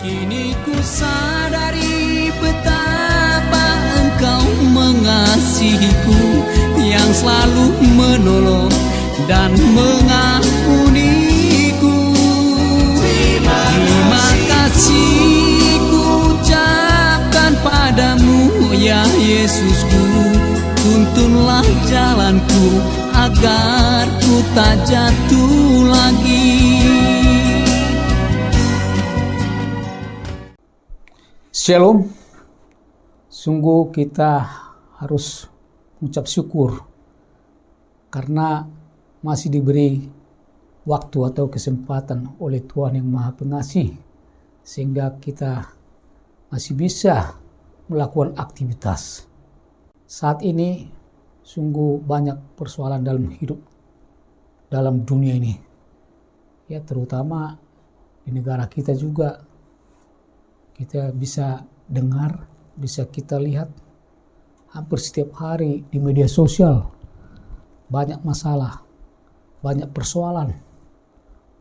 Kini ku sadari betapa Engkau mengasihiku, yang selalu menolong dan mengampuniku. Terima kasih ku ucapkan padamu ya Yesusku. Tuntunlah jalanku agar ku tak jatuh lagi. Shalom. Sungguh kita harus mengucap syukur karena masih diberi waktu atau kesempatan oleh Tuhan yang Maha Pengasih, sehingga kita masih bisa melakukan aktivitas. Saat ini sungguh banyak persoalan dalam hidup, dalam dunia ini, ya, terutama di negara kita juga. Kita bisa dengar, bisa kita lihat hampir setiap hari di media sosial banyak masalah, banyak persoalan,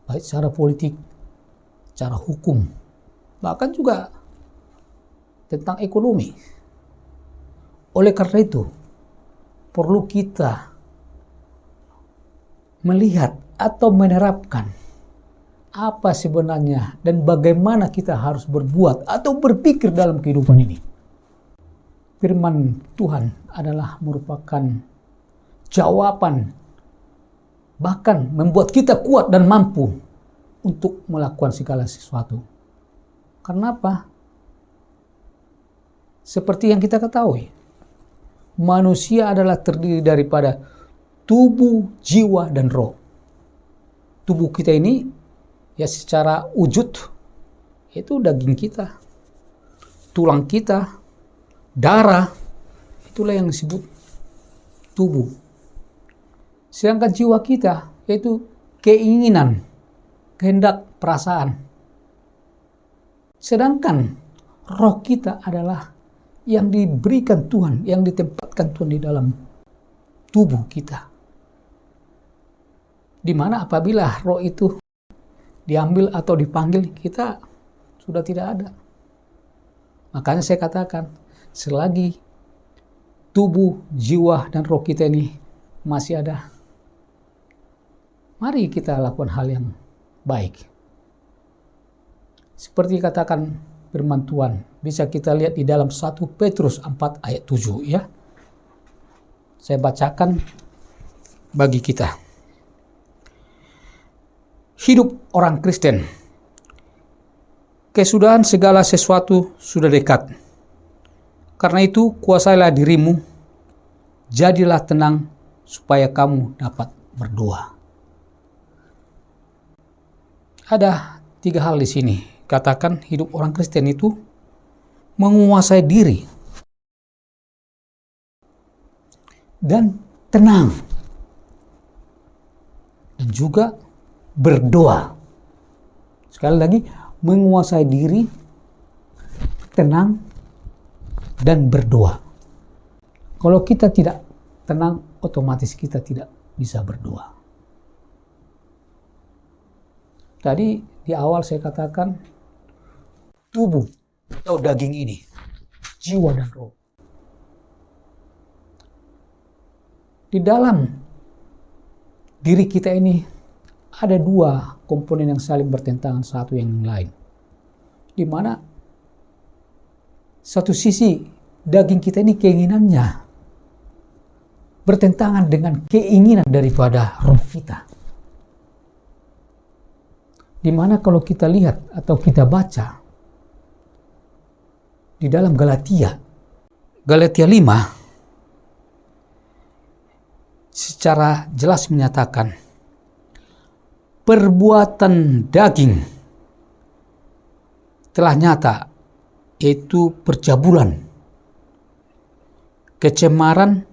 baik secara politik, secara hukum, bahkan juga tentang ekonomi. Oleh karena itu, perlu kita melihat atau menerapkan apa sebenarnya dan bagaimana kita harus berbuat atau berpikir dalam kehidupan ini. Firman Tuhan adalah merupakan jawaban, bahkan membuat kita kuat dan mampu untuk melakukan segala sesuatu. Kenapa? Seperti yang kita ketahui, manusia adalah terdiri daripada tubuh, jiwa, dan roh. Tubuh kita ini ya secara wujud itu daging kita, tulang kita, darah, itulah yang disebut tubuh. Sedangkan jiwa kita yaitu keinginan, kehendak, perasaan. Sedangkan roh kita adalah yang diberikan Tuhan, yang ditempatkan Tuhan di dalam tubuh kita. Dimana apabila roh itu diambil atau dipanggil, kita sudah tidak ada. Makanya saya katakan, selagi tubuh, jiwa, dan roh kita ini masih ada, mari kita lakukan hal yang baik. Seperti katakan firman Tuhan, bisa kita lihat di dalam 1 Petrus 4 ayat 7 ya. Saya bacakan bagi kita. Hidup orang Kristen, kesudahan segala sesuatu sudah dekat. Karena itu kuasailah dirimu, jadilah tenang supaya kamu dapat berdoa. Ada 3 hal di sini. Katakan hidup orang Kristen itu menguasai diri dan tenang, dan juga berdoa. Sekali lagi, menguasai diri, tenang, dan berdoa. Kalau kita tidak tenang, otomatis kita tidak bisa berdoa. Tadi di awal saya katakan tubuh atau daging ini, jiwa dan roh. Di dalam diri kita ini ada 2 komponen yang saling bertentangan satu yang lain. Di mana satu sisi daging kita ini keinginannya bertentangan dengan keinginan daripada roh kita. Di mana kalau kita lihat atau kita baca di dalam Galatia 5 secara jelas menyatakan perbuatan daging telah nyata, yaitu percabulan, kecemaran,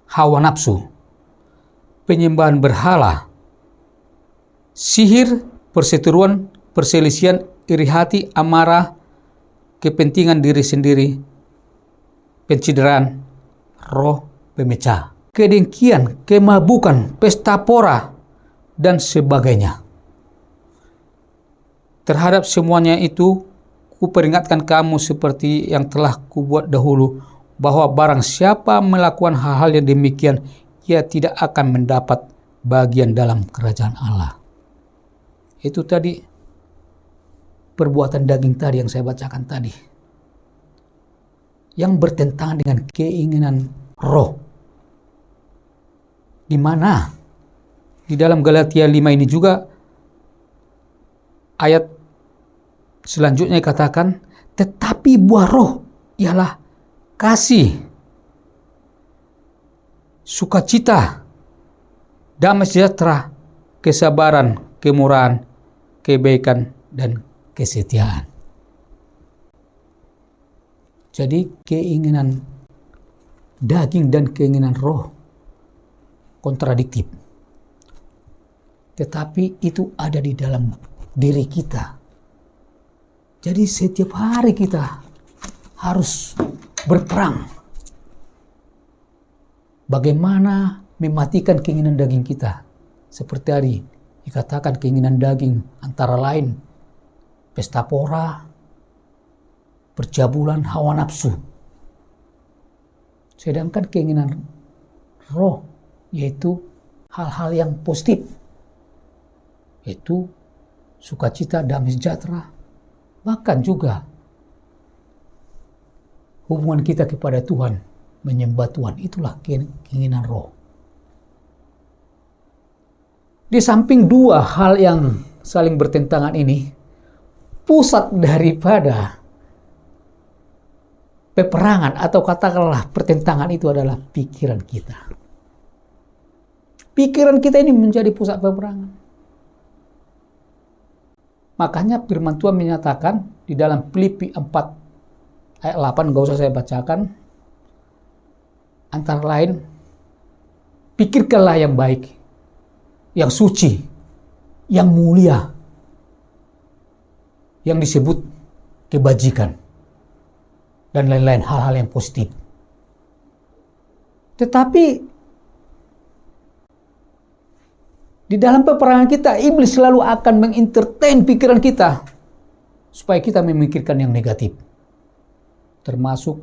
hawa nafsu, penyembahan berhala, sihir, perseteruan, perselisihan, iri hati, amarah, kepentingan diri sendiri, pencideraan, roh pemecah, kedengkian, kemabukan, pesta pora, dan sebagainya. Terhadap semuanya itu kuperingatkan kamu seperti yang telah kubuat dahulu, bahwa barang siapa melakukan hal-hal yang demikian, ia tidak akan mendapat bagian dalam kerajaan Allah. Itu tadi perbuatan daging tadi yang saya bacakan tadi, yang bertentangan dengan keinginan roh. Di mana di dalam Galatia 5 ini juga ayat selanjutnya dikatakan, tetapi buah roh ialah kasih, sukacita, damai sejahtera, kesabaran, kemurahan, kebaikan, dan kesetiaan. Jadi keinginan daging dan keinginan roh kontradiktif. Tetapi itu ada di dalam diri kita. Jadi setiap hari kita harus berperang. Bagaimana mematikan keinginan daging kita. Seperti tadi dikatakan keinginan daging antara lain pesta pora, percabulan, hawa nafsu. Sedangkan keinginan roh yaitu hal-hal yang positif, yaitu sukacita, damai sejahtera, bahkan juga hubungan kita kepada Tuhan, menyembah Tuhan. Itulah keinginan roh. Di samping dua hal yang saling bertentangan ini, pusat daripada peperangan atau katakanlah pertentangan itu adalah pikiran kita. Pikiran kita ini menjadi pusat peperangan. Makanya firman Tuhan menyatakan di dalam Filipi 4 ayat 8, gak usah saya bacakan, antara lain, pikirkanlah yang baik, yang suci, yang mulia, yang disebut kebajikan, dan lain-lain hal-hal yang positif. Tetapi di dalam peperangan kita, iblis selalu akan mengentertain pikiran kita supaya kita memikirkan yang negatif, termasuk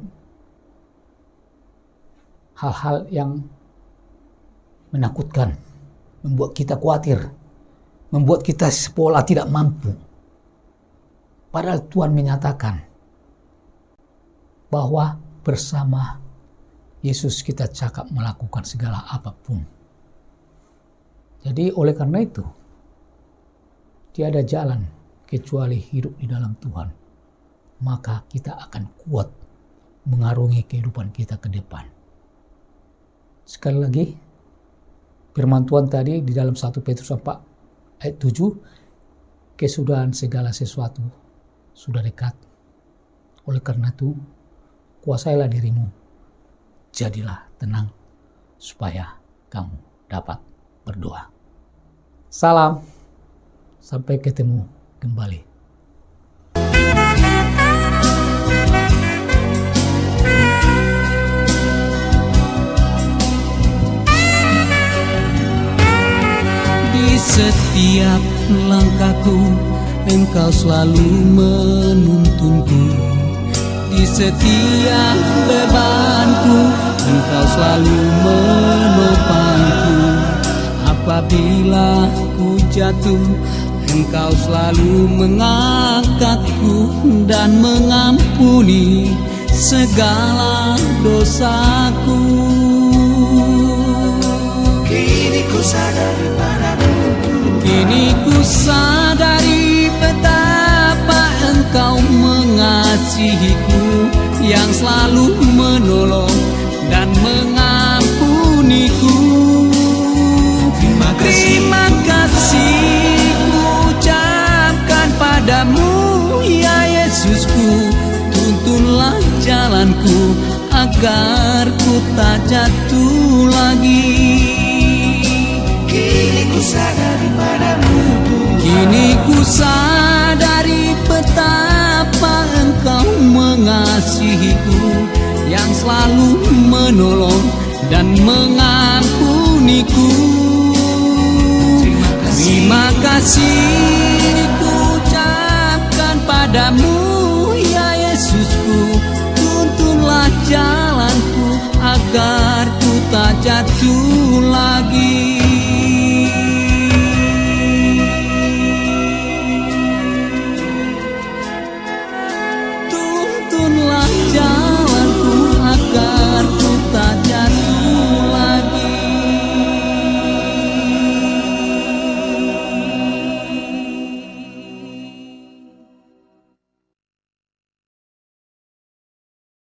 hal-hal yang menakutkan, membuat kita khawatir, membuat kita seolah tidak mampu. Padahal Tuhan menyatakan bahwa bersama Yesus kita cakap melakukan segala apapun. Jadi oleh karena itu, tiada jalan kecuali hidup di dalam Tuhan. Maka kita akan kuat mengarungi kehidupan kita ke depan. Sekali lagi, firman Tuhan tadi di dalam 1 Petrus 4 ayat 7, kesudahan segala sesuatu sudah dekat. Oleh karena itu, kuasailah dirimu, jadilah tenang, supaya kamu dapat berdoa. Salam, sampai ketemu kembali. Di setiap langkahku, Engkau selalu menuntunku. Di setiap bebanku, Engkau selalu menopangku. Apabila ku jatuh, Engkau selalu mengangkatku dan mengampuni segala dosaku. Kini ku sadari padamu, Kini ku sadari betapa Engkau mengasihiku, yang selalu menolong dan mengampuniku. Terima kasih ucapkan padamu, ya Yesusku. Tuntunlah jalanku agar ku tak jatuh lagi. kini ku sadari padamu, Kini ku sadari betapa Engkau mengasihiku, yang selalu menolong dan mengampuniku. Terima kasih ku ucapkan padamu, satu lagi